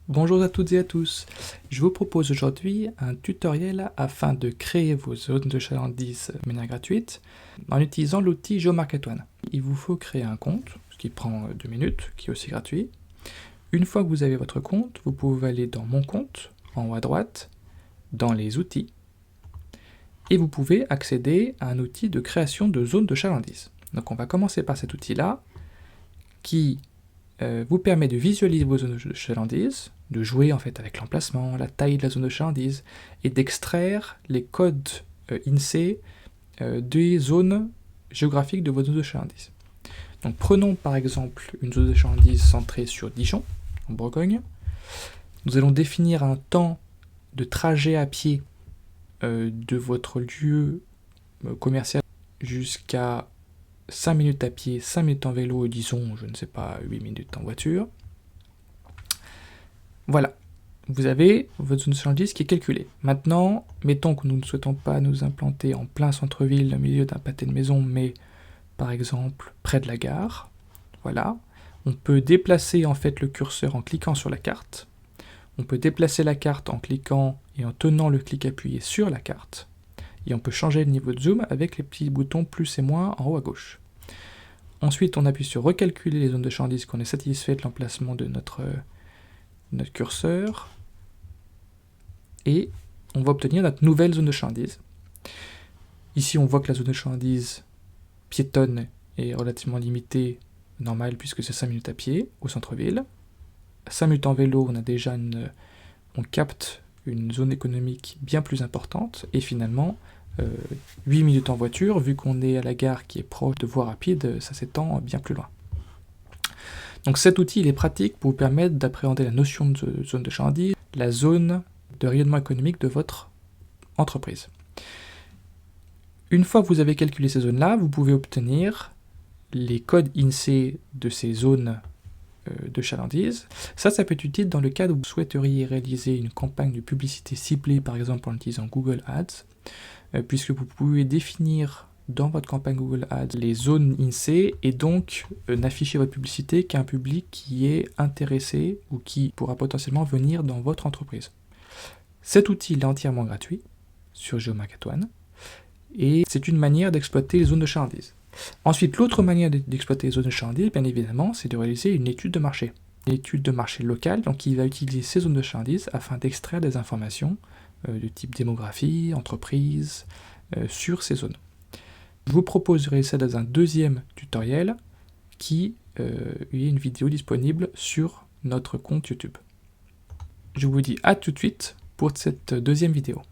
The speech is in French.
Bonjour à toutes et à tous, je vous propose aujourd'hui un tutoriel afin de créer vos zones de chalandise de manière gratuite en utilisant l'outil GeoMarket1. Il vous faut créer un compte, ce qui prend 2 minutes, qui est aussi gratuit. Une fois que vous avez votre compte, vous pouvez aller dans Mon compte, en haut à droite, dans les outils, et vous pouvez accéder à un outil de création de zones de chalandise. Donc on va commencer par cet outil-là, qui vous permet de visualiser vos zones de chalandise, de jouer en fait avec l'emplacement, la taille de la zone de chalandise, et d'extraire les codes INSEE des zones géographiques de vos zones de chalandise. Donc prenons par exemple une zone de chalandise centrée sur Dijon, en Bourgogne. Nous allons définir un temps de trajet à pied de votre lieu commercial jusqu'à 5 minutes à pied, 5 minutes en vélo et disons, je ne sais pas, 8 minutes en voiture. Voilà, vous avez votre zone de chalandise qui est calculée. Maintenant, mettons que nous ne souhaitons pas nous implanter en plein centre-ville, au milieu d'un pâté de maison, mais par exemple près de la gare. Voilà, on peut déplacer en fait le curseur en cliquant sur la carte. On peut déplacer la carte en cliquant et en tenant le clic appuyé sur la carte. Et on peut changer le niveau de zoom avec les petits boutons plus et moins en haut à gauche. Ensuite, on appuie sur recalculer les zones de chalandise qu'on est satisfait de l'emplacement de notre curseur. Et on va obtenir notre nouvelle zone de chalandise. Ici, on voit que la zone de chalandise piétonne est relativement limitée, normale, puisque c'est 5 minutes à pied au centre-ville. 5 minutes en vélo, on capte une zone économique bien plus importante. Et finalement, 8 minutes en voiture, vu qu'on est à la gare qui est proche de voies rapides, ça s'étend bien plus loin. Donc cet outil il est pratique pour vous permettre d'appréhender la notion de zone de chalandise, la zone de rayonnement économique de votre entreprise. Une fois que vous avez calculé ces zones-là, vous pouvez obtenir les codes INSEE de ces zones de chalandise. Ça peut être utile dans le cas où vous souhaiteriez réaliser une campagne de publicité ciblée, par exemple en utilisant Google Ads, puisque vous pouvez définir dans votre campagne Google Ads les zones INSEE et donc n'afficher votre publicité qu'à un public qui est intéressé ou qui pourra potentiellement venir dans votre entreprise. Cet outil est entièrement gratuit sur GeoMarket1 et c'est une manière d'exploiter les zones de chalandise. Ensuite, l'autre manière d'exploiter les zones de chalandise, bien évidemment, c'est de réaliser une étude de marché. Une étude de marché locale, donc il va utiliser ces zones de chalandise afin d'extraire des informations de type démographie, entreprise, sur ces zones. Je vous propose de réaliser ça dans un deuxième tutoriel qui est une vidéo disponible sur notre compte YouTube. Je vous dis à tout de suite pour cette deuxième vidéo.